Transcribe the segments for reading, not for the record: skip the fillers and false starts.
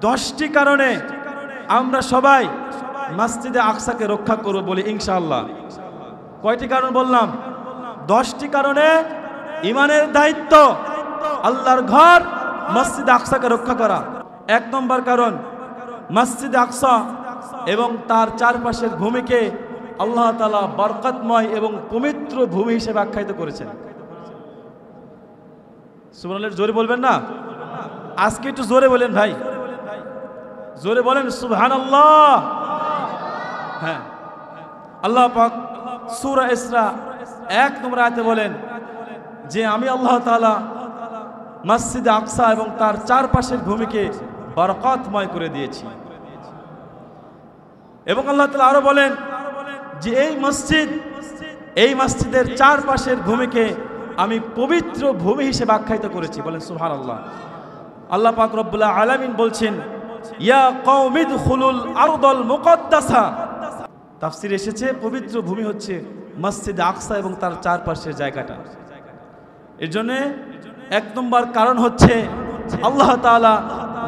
10টি কারণে আমরা সবাই মসজিদে আকসাকে রক্ষা করব বলি ইনশাআল্লাহ। কয়টি কারণ বললাম? 10টি কারণে ইমানের দায়িত্ব আল্লাহর ঘর মসজিদে আকসাকে রক্ষা করা। 1 নম্বর কারণ, মসজিদে আকসা এবং তার চারপাশের ভূমিকে আল্লাহ তাআলা বরকতময় এবং পবিত্র ভূমি হিসেবে আখ্যায়িত করেছেন। সুবহানাল্লাহ, জোরে বলবেন না? আজকে একটু জোরে বলেন ভাই, জোরে বলেন সুবহানাল্লাহ। হ্যাঁ, আল্লাহ পাক সূরা ইসরা 1 নম্বর আয়াতে বলেন যে আমি আল্লাহ তাআলা মসজিদে আকসা এবং তার চারপাশের ভূমিকে বরকতময় করে দিয়েছি। এবং আল্লাহ তাআলা আরো বলেন যে এই মসজিদের চারপাশের ভূমিকে আমি পবিত্র ভূমি হিসেবে আখ্যায়িত করেছি। বলেন সুবহানাল্লাহ। আল্লাহ পাক রব্বুল আলামিন বলছেন ইয়া কওমি দুখুলুল আরদাল মুকদ্দাসা। তাফসীরে এসেছে পবিত্র ভূমি হচ্ছে মসজিদে আকসা এবং তার চারপাশের জায়গাটা। এর জন্য 1 নম্বর কারণ হচ্ছে আল্লাহ তাআলা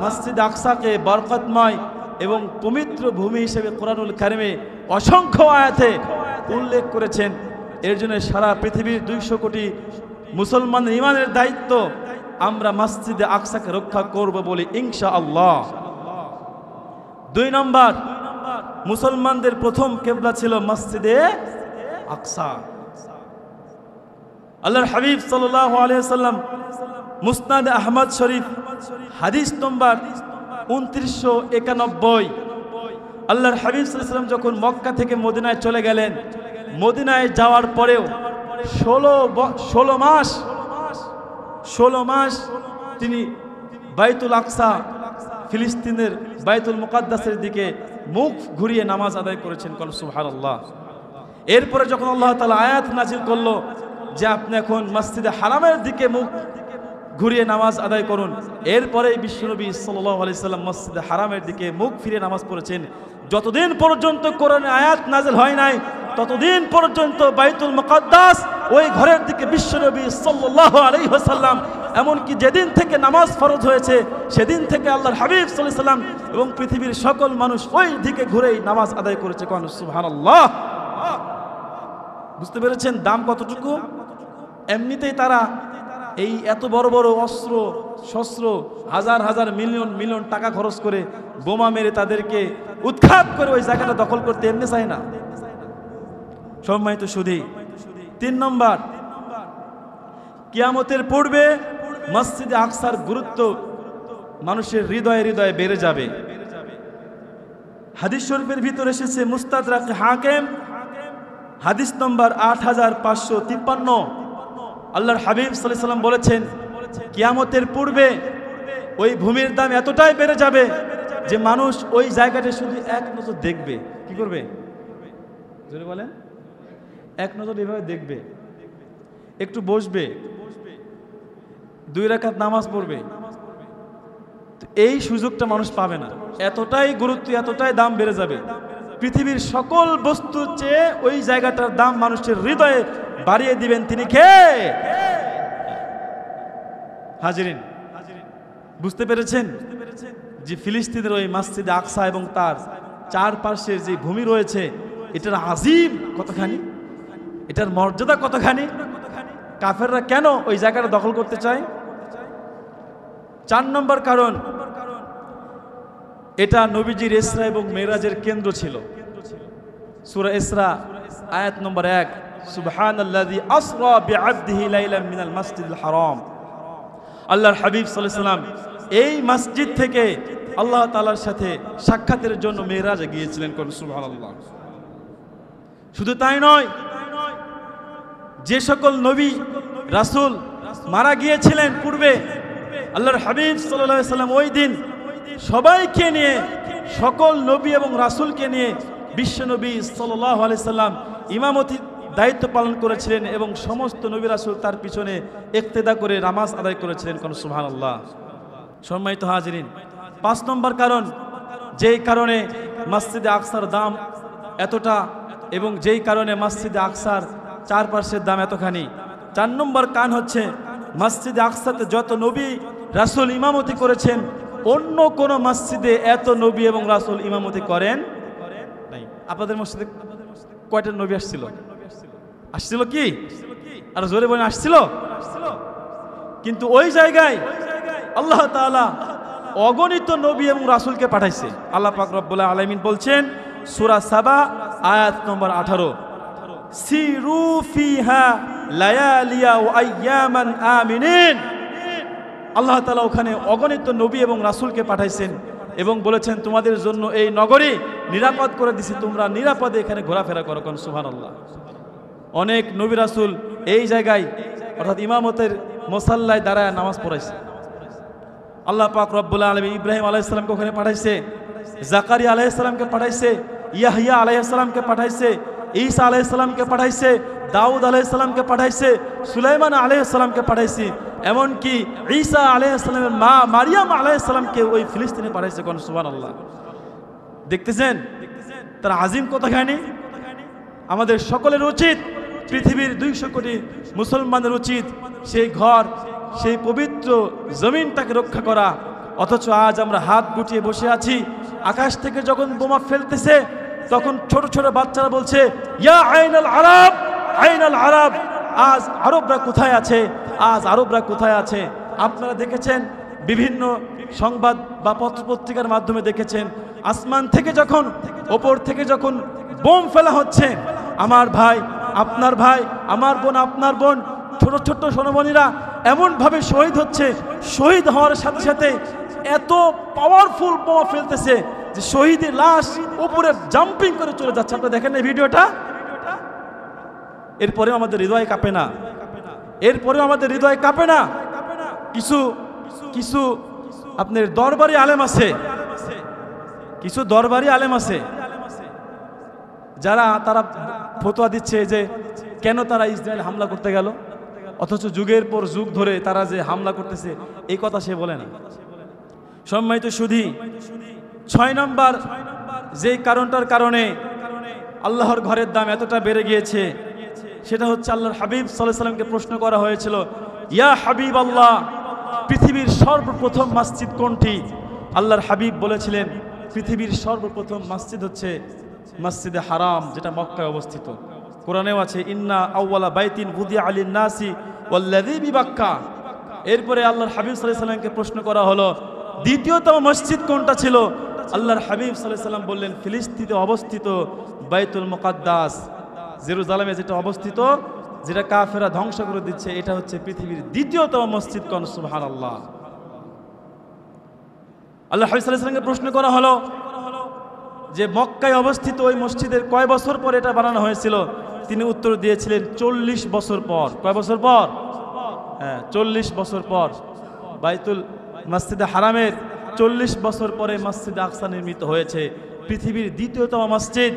মসজিদে আকসাকে বরকতময় এবং পবিত্র ভূমি হিসেবে কোরআনুল কারিমে অসংখ্য আয়াতে উল্লেখ করেছেন। এর জন্য সারা পৃথিবীর 200 কোটি মুসলমানের ইমানের দায়িত্ব আমরা মসজিদে আকসাকে রক্ষা করব বলি ইনশাআল্লাহ। 2 নম্বর, মুসলমানদের প্রথম কিবলা ছিল মসজিদে আকসা। আল্লাহর হাবিব সাল্লাল্লাহু আলাইহি ওয়াসাল্লাম মুসনাদ আহমদ শরীফ হাদিস নম্বর 2991, আল্লাহর হাবিব সাল্লাল্লাহু আলাইহি ওয়াসাল্লাম যখন মক্কা থেকে মদিনায় চলে গেলেন, মদিনায় যাওয়ার পরেও 16 মাস তিনি বাইতুল আকসা ফিলিস্তিনের বাইতুল মুকাদ্দাসের দিকে মুখ ঘুরিয়ে নামাজ আদায় করেছেন। কোন সুবহানাল্লাহ। এরপরে যখন আল্লাহ তাআলা আয়াত নাজিল করলো যে আপনি এখন মসজিদে হারামের দিকে মুখ ঘুরিয়ে নামাজ আদায় করুন, এরপরেই বিশ্বনবী সাল্লাল্লাহু আলাইহি সাল্লাম মসজিদে হারামের দিকে মুখ ফিরিয়ে নামাজ পড়েছেন। যতদিন পর্যন্ত কোরআনে আয়াত নাজিল হয় নাই ততদিন পর্যন্ত বাইতুল মুকাদ্দাস ওই ঘরের দিকে বিশ্বনবী সাল্লাল্লাহু আলাইহি ওয়াসাল্লাম, এমনকি যেদিন থেকে নামাজ ফরজ হয়েছে সেদিন থেকে আল্লাহর হাবিব সাল্লাল্লাহু আলাইহি ওয়াসাল্লাম এবং পৃথিবীর সকল মানুষ ওই দিকে ঘুরেই নামাজ আদায় করেছে। কোন সুবহানাল্লাহ। বুঝতে পেরেছেন দাম কতটুকু? এমনিতেই তারা এই এত বড় বড় অস্ত্র শস্ত্র হাজার মিলিয়ন টাকা খরচ করে বোমা মেরে তাদেরকে উৎখাত করে ওই জায়গাটা দখল করতে এমনি চায় না। সম্মানিত সুধী, 3 নম্বর, কিয়ামতের পূর্বে মসজিদে আকসার গুরুত্ব মানুষের হৃদয়ে হৃদয়ে বেড়ে যাবে। হাদিস শরীফের ভিতরে এসেছে মুস্তাদরাক হাকিম হাদিস নম্বর 8553, আল্লাহর হাবিব সাল্লাল্লাহু আলাইহি ওয়াসাল্লাম বলেছেন কিয়ামতের পূর্বে ওই ভূমির দাম এতটাই বেড়ে যাবে যে মানুষ ওই জায়গাটা শুধু এক নজর দেখবে। কি করবে? জোরে বলেন। এক নজর এভাবে দেখবে, একটু বসবে, 2 রাকাত নামাজ পড়বে। এই সুযোগটা মানুষ পাবে না। এতটাই গুরুত্ব, এতটাই দাম বেড়ে যাবে। পৃথিবীর সকল বস্তুর চেয়ে ওই জায়গাটার দাম মানুষের হৃদয়ে বাড়িয়ে দিবেন তিনি কে? হাজিরিন, বুঝতে পেরেছেন যে ফিলিস্তিনের ওই মসজিদে আকসা এবং তার চারপাশের যে ভূমি রয়েছে এটার আজিম কতখানি, এটার মর্যাদা কতখানি, কাফেররা কেন ওই জায়গাটা দখল করতে চায়? 4 নম্বর কারণ, এটা নবীজির ইসরা এবং মেরাজের কেন্দ্র ছিল। সূরা ইসরা আয়াত নম্বর 1, সুবহানাল্লাযী আসরা বিআবদিহি লাইলাম মিনাল মাসজিদিল হারাম। আল্লাহর হাবিব সাল্লাল্লাহু আলাইহি ওয়াসাল্লাম এই মসজিদ থেকে আল্লাহ তাআলার সাথে সাক্ষাতের জন্য মেরাজে গিয়েছিলেন। কোন সুবহানাল্লাহ। শুধু তাই নয়, যে সকল নবী রাসূল মারা গিয়েছিলেন পূর্বে, আল্লাহর হাবিব সাল্লাল্লাহু আলাইহি ওয়াসাল্লাম ওই দিন সবাইকে নিয়ে, সকল নবী এবং রাসূলকে নিয়ে বিশ্বনবী সাল্লাল্লাহু আলাইহি সাল্লাম ইমামতির দায়িত্ব পালন করেছিলেন এবং সমস্ত নবী রাসূল তার পিছনে ইক্তেদা করে নামাজ আদায় করেছিলেন। কোন সুবহানাল্লাহ। সম্মানিত হাজিরিন, 5 নম্বর কারণ, যেই কারণে মসজিদে আকসার দাম এতটা এবং যেই কারণে মসজিদে আকসার চারপাশের দাম এতখানি। 4 নম্বর কারণ হচ্ছে মসজিদে আকসাতে যত নবী রাসূল ইমামতি করেছেন অন্য কোন মসজিদে এত নবী এবং রাসূল ইমামতি করেন নাই। আপনাদের মসজিদে কয়টা নবী আসছিল? আসছিল কি? আর জোরে বলেন, আসছিল? কিন্তু ওই জায়গায় আল্লাহ তাআলা অগণিত নবী এবং রাসূলকে পাঠাইছে। আল্লাহ পাক রব্বুল আলামিন বলছেন সূরা সাবা আয়াত নম্বর 18, সিরু ফিহা লায়ালিয়া ওয়া আইয়ামান আমিনিন। আল্লাহ তাআলা ওখানে অগণিত নবী এবং রাসূলকে পাঠাইছেন এবং বলেছেন তোমাদের জন্য এই নগরী নিরাপদ করে দিছি, তোমরা নিরাপদে এখানে ঘোরাফেরা করো। কোন সুবহানাল্লাহ। অনেক নবী রাসূল এই জায়গায় অর্থাৎ ইমামতের মুসাল্লায় দাঁড়ায় নামাজ পড়াইছে। আল্লাহ পাক রব্বুল আলামিন ইব্রাহিম আলাইহিস সালামকে ওখানে পাঠাইছে, জাকারিয়া আলাইহিস সালামকে পাঠাইছে, ইয়াহইয়া আলাইহিস সালামকে পাঠাইছে, ঈসা আলাইহিস সালামকে পাঠাইছে, দাউদ আলাইহিস সালামকে পাঠাইছে, সুলাইমান আলাইহিস সালামকে পাঠাইছে, এমনকি ঈসা আলাইহিস সালামের মা মারিয়াম আলাইহিস সালামকে ওই ফিলিস্তিনে পাঠাইছে। কোন সুবহানাল্লাহ। দেখতেছেন তার আজিম কতখানি। আমাদের সকলের উচিত, পৃথিবীর 200 কোটি মুসলমানের উচিত সেই ঘর, সেই পবিত্র জমিনটাকে রক্ষা করা। অথচ আজ আমরা হাত গুটিয়ে বসে আছি। আকাশ থেকে যখন বোমা ফেলতেছে তখন ছোট ছোট বাচ্চারা বলছে ইয়া আইনাল আরব, আইনাল আরব। আজ আরবরা কোথায় আছে? আজ আরবরা কোথায় আছে? আপনারা দেখেছেন বিভিন্ন সংবাদ বা পত্রপত্রিকার মাধ্যমে দেখেছেন, আসমান থেকে যখন, ওপর থেকে যখন বোম ফেলা হচ্ছে, আমার ভাই আপনার ভাই, আমার বোন আপনার বোন, ছোট ছোট সোনামণিরা এমনভাবে শহীদ হচ্ছে। শহীদ হওয়ার সাথে সাথে এত পাওয়ারফুল বোমা ফেলতেছে যে শহীদের লাশ উপরে জাম্পিং করে চলে যাচ্ছে। আপনারা দেখেন এই ভিডিওটা? এরপরেও আমাদের হৃদয় কাঁপে না, এরপরেও আমাদের হৃদয় কাঁপে না। কিছু কিছু আপনার দরবারি আলেম আছে, কিছু দরবারি আলেম আছে যারা তারা ফতোয়া দিচ্ছে যে কেন তারা ইসরায়েল হামলা করতে গেল, অথচ যুগের পর যুগ ধরে তারা যে হামলা করতেছে এই কথা সে বলে না। সম্মানিত সুধী, 6 নম্বর যে কারণটার কারণে আল্লাহর ঘরের দাম এতটা বেড়ে গিয়েছে সেটা হচ্ছে আল্লাহর হাবিব সাল্লাল্লাহু আলাইহি ওয়াসাল্লামকে প্রশ্ন করা হয়েছিল, ইয়া হাবিব আল্লাহ, পৃথিবীর সর্বপ্রথম মসজিদ কোনটি? আল্লাহর হাবিব বলেছিলেন পৃথিবীর সর্বপ্রথম মসজিদ হচ্ছে মসজিদে হারাম, যেটা মক্কায় অবস্থিত। কোরআনেও আছে ইন্না আউওয়ালা বাইতিন বুদিয়া আলিন নাসি ওয়াল্লাযী বিবাক্কা। এরপরে আল্লাহর হাবিব সাল্লাল্লাহু আলাইহি ওয়াসাল্লামকে প্রশ্ন করা হলো দ্বিতীয়তম মসজিদ কোনটা ছিল? আল্লাহর হাবিব সাল্লাল্লাহু আলাইহি ওয়াসাল্লাম বললেন ফিলিস্তিনে অবস্থিত বাইতুল মুকাদ্দাস, জেরুজালেমে যেটা অবস্থিত, যেটা কাফেররা ধ্বংস করে দিচ্ছে, এটা হচ্ছে পৃথিবীর দ্বিতীয়তম মসজিদ। কোন সুবহানাল্লাহ। আল্লাহর হাবিব সাল্লাল্লাহু আলাইহি ওয়াসাল্লামকে প্রশ্ন করা হলো যে মক্কায় অবস্থিত ওই মসজিদের কয় বছর পর এটা বানানো হয়েছিল? তিনি উত্তর দিয়েছিলেন 40 বছর পর। কয় বছর পর? হ্যাঁ, 40 বছর পর। বাইতুল মসজিদে হারামের 40 বছর পরে মসজিদে আকসা নির্মিত হয়েছে, পৃথিবীর দ্বিতীয়তম মসজিদ,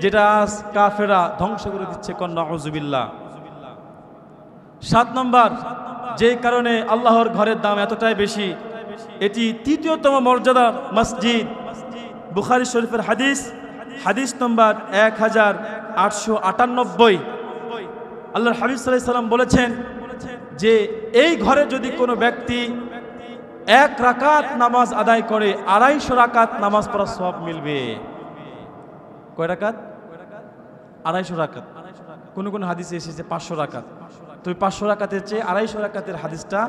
যেটা আজ কাফেররা ধ্বংস করে দিচ্ছে। কোন নাউযুবিল্লাহ। 7 নম্বর যে কারণে আল্লাহর ঘরের দাম এতটাই বেশি, এটি তৃতীয়তম মর্যাদার মসজিদ। বুখারী শরীফের হাদিস, হাদিস নম্বর 1898। আল্লাহর হাবিব সাল্লাল্লাহু আলাইহি ওয়াসাল্লাম বলেছেন যে এই ঘরে যদি কোনো ব্যক্তি 1 রাকাত নামাজ আদায় করে 250 রাকাত নামাজ পড়ার সওয়াব মিলবে। কয় রাকাত? 250 রাকাত। কোন কোন হাদিসে এসেছে 500 রাকাত। তো 500 রাকাতের চেয়ে 250 রাকাতের হাদিসটা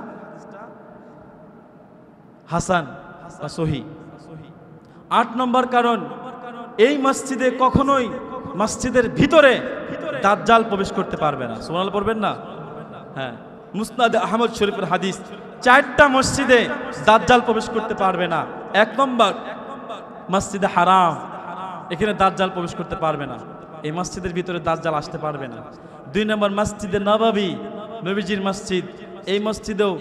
হাসান বা সহিহ। 8 নম্বর কারণ, এই মসজিদে কখনোই মসজিদের ভিতরে দাজ্জাল প্রবেশ করতে পারবে না। সুবহানাল্লাহ পড়বেন না? হ্যাঁ, মুসনাদ আহমদ শরীফের হাদিস, 4টা মসজিদে দাজ্জাল প্রবেশ করতে পারবে না। 1 নম্বর মসজিদে হারাম, এখানে দাজ্জাল প্রবেশ করতে পারবে না, এই মসজিদের ভিতরে দাজ্জাল আসতে পারবে না। 2 নম্বর মসজিদে নববী, নবীজির মসজিদ, এই মসজিদেও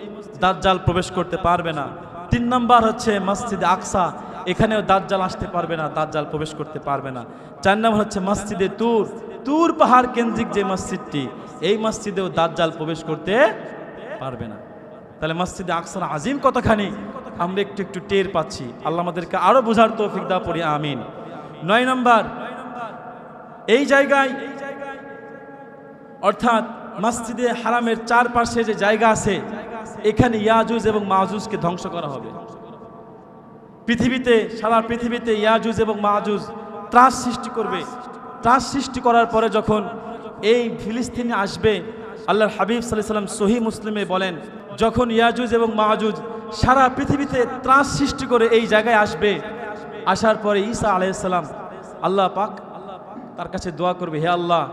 দাজ্জাল প্রবেশ করতে পারবে না। 3 নম্বর হচ্ছে মসজিদে আকসা, এখানেও দাজ্জাল আসতে পারবে না, দাজ্জাল প্রবেশ করতে পারবে না। 4 নম্বর হচ্ছে মসজিদে তুর, তুর পাহাড় কেন্দ্রিক যে মসজিদটি, এই মসজিদেও দাজ্জাল প্রবেশ করতে পারবে না। তাহলে মসজিদে আকসার আজিম কতখানি আমরা একটু একটু টের পাচ্ছি। আল্লাহ আমাদেরকে আরো বোঝার তৌফিক দাও, পড়ি আমিন। 9 নম্বর, এই জায়গায় অর্থাৎ মসজিদে হারামের চারপাশে যে জায়গা আছে, এখানে ইয়াজুজ এবং মাজুজকে ধ্বংস করা হবে। পৃথিবীতে, সারা পৃথিবীতে ইয়াজুজ এবং মাজুজ ত্রাস সৃষ্টি করবে। ত্রাস সৃষ্টি করার পরে যখন এই ফিলিস্তিনে আসবে, আল্লাহর হাবিব সাল্লাল্লাহু আলাইহি ওয়াসাল্লাম সহিহ মুসলিমে বলেন, যখন ইয়াজুজ এবং মাজুজ সারা পৃথিবীতে ত্রাস সৃষ্টি করে এই জায়গায় আসবে, আসার পরে ঈসা আলাইহিস সালাম আল্লাহ পাক তার কাছে দোয়া করবে, হে আল্লাহ,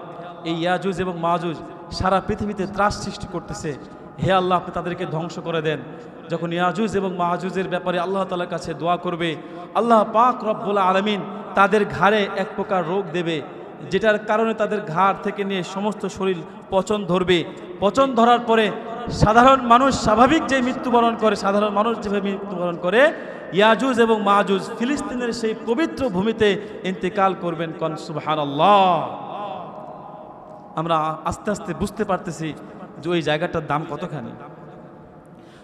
এই ইয়াজুজ এবং মাজুজ সারা পৃথিবীতে ত্রাস সৃষ্টি করতেছে, হে আল্লাহ আপনি তাদেরকে ধ্বংস করে দেন। যখন ইয়াজুজ এবং মাজুজের ব্যাপারে আল্লাহ তাআলার কাছে দোয়া করবে, আল্লাহ পাক রব্বুল আলামিন তাদের ঘাড়ে এক প্রকার রোগ দেবে, যেটার কারণে তাদের ঘাড় থেকে নিয়ে সমস্ত শরীর পচন ধরবে। পচন ধরার পরে সাধারণ মানুষ স্বাভাবিক যে মৃত্যুবরণ করে, সাধারণ মানুষ যেভাবে মৃত্যুবরণ করে, ইয়াজুজ এবং মাজুজ ফিলিস্তিনের সেই পবিত্র ভূমিতে ইন্তেকাল করবেন। কোন সুবহানাল্লাহ। আমরা আস্তে আস্তে বুঝতে পারতেছি যে ওই জায়গাটার দাম কতখানি।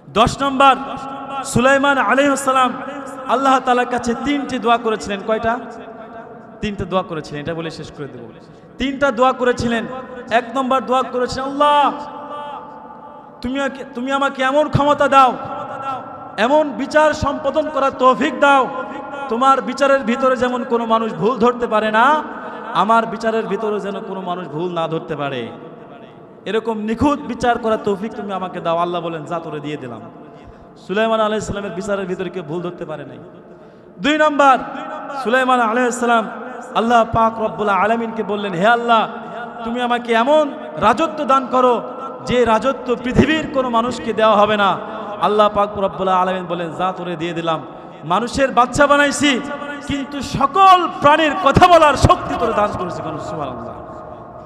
10 নম্বর, সুলাইমান আলাইহিস সালাম আল্লাহ তাআলার কাছে 3টি দোয়া করেছিলেন। কয়টা? 3টা দোয়া করেছিলেন। এটা বলে শেষ করে দেব। 3টা দোয়া করেছিলেন। 1 নম্বর দোয়া করেছিলেন, আল্লাহ তুমি আমাকে এমন ক্ষমতা দাও, এমন বিচার সম্পাদন করার তৌফিক দাও, তোমার বিচারের ভিতরে যেমন কোনো মানুষ ভুল ধরতে পারে না, আমার বিচারের ভিতরে যেন কোনো মানুষ ভুল না ধরতে পারে, এরকম নিখুঁত বিচার করার তৌফিক তুমি আমাকে দাও। আল্লাহ বলেন, যা তোরে দিয়ে দিলাম। সুলাইমান আলাইহিস সালামের বিচারের ভিতরে কেউ ভুল ধরতে পারে নাই। 2 নম্বর, সুলাইমান আলাইহিস সালাম আল্লাহ পাক রব্বুল আলামিনকে বললেন, হে আল্লাহ, তুমি আমাকে এমন রাজত্ব দান করো যে রাজত্ব পৃথিবীর কোনো মানুষকে দেওয়া হবে না। আল্লাহ পাক রব্বুল আলামিন বলেন, যা তোরে দিয়ে দিলাম। মানুষের বাচ্চা বানাইছি, কিন্তু সকল প্রাণীর কথা বলার শক্তি তোরে দান করেছি। কোন সুবহানাল্লাহ।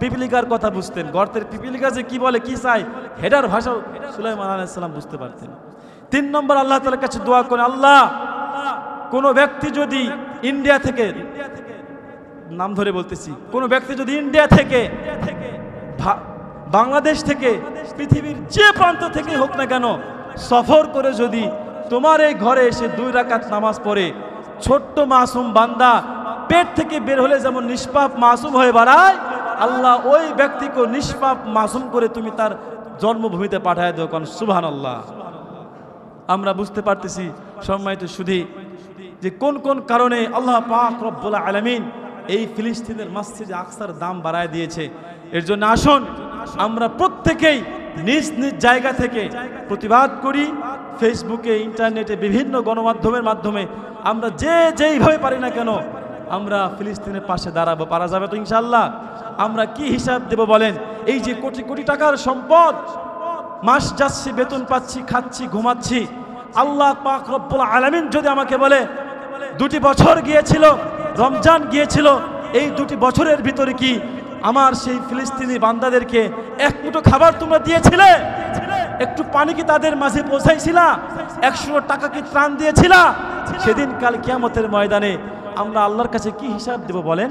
পিপিলিকার কথা বুঝতেন, গর্তের পিপিলিকা যে কি বলে কি চাই, হেডার ভাষাও সুলাইমান আলাইহিস সালাম বুঝতে পারতেন। 3 নম্বর, আল্লাহ তাআলার কাছে দোয়া করেন, আল্লাহ কোন ব্যক্তি যদি ইন্ডিয়া থেকে, নাম ধরে বলতেছি, কোন ব্যক্তি যদি ইন্ডিয়া থেকে, বাংলাদেশ থেকে, পৃথিবীর যে প্রান্ত থেকে হোক না কেন, সফর করে যদি তোমার এই ঘরে এসে 2 রাকাত নামাজ পড়ে, ছোট্ট মাসুম বান্দা পেট থেকে বের হলে যেমন নিষ্পাপ মাসুম হয়ে বাড়ায়, আল্লাহ ওই ব্যক্তিকে নিষ্পাপ মাসুম করে তুমি তার জন্মভূমিতে পাঠায় দাও। কোন সুবহানাল্লাহ। আমরা বুঝতে পারতেছি সম্মানিত সুধী, যে কোন কোন কারণে আল্লাহ পাক রব্বুল আলামিন এই ফিলিস্তিনের মসজিদে আকসার দাম বাড়ায় দিয়েছে। এর জন্য আসুন আমরা প্রত্যেকেই নিজ নিজ জায়গা থেকে প্রতিবাদ করি। ফেসবুকে, ইন্টারনেটে, বিভিন্ন গণমাধ্যমের মাধ্যমে আমরা যেইভাবে পারি না কেন আমরা ফিলিস্তিনের পাশে দাঁড়াবো। পারা যাবে তো ইনশাআল্লাহ? আমরা কি হিসাব দেব বলেন? এই যে কোটি কোটি টাকার সম্পদ, মাস যাচ্ছি, বেতন পাচ্ছি, খাচ্ছি, ঘুমাচ্ছি, আল্লাহ পাক রব্বুল আলামিন যদি আমাকে বলে 2টি বছর গিয়েছিল, রমজান গিয়েছিল, এই 2টি বছরের ভিতরে কি আমার সেই ফিলিস্তিনি বান্দাদেরকে এক মুঠো খাবার তোমরা দিয়েছিলে? একটু পানি কি তাদের মাঝে পৌঁছাইছিলা? 100 টাকা কি ত্রাণ দিয়েছিলা? সেদিন কাল কিয়ামতের ময়দানে আমরা আল্লাহর কাছে কি হিসাব দেব বলেন?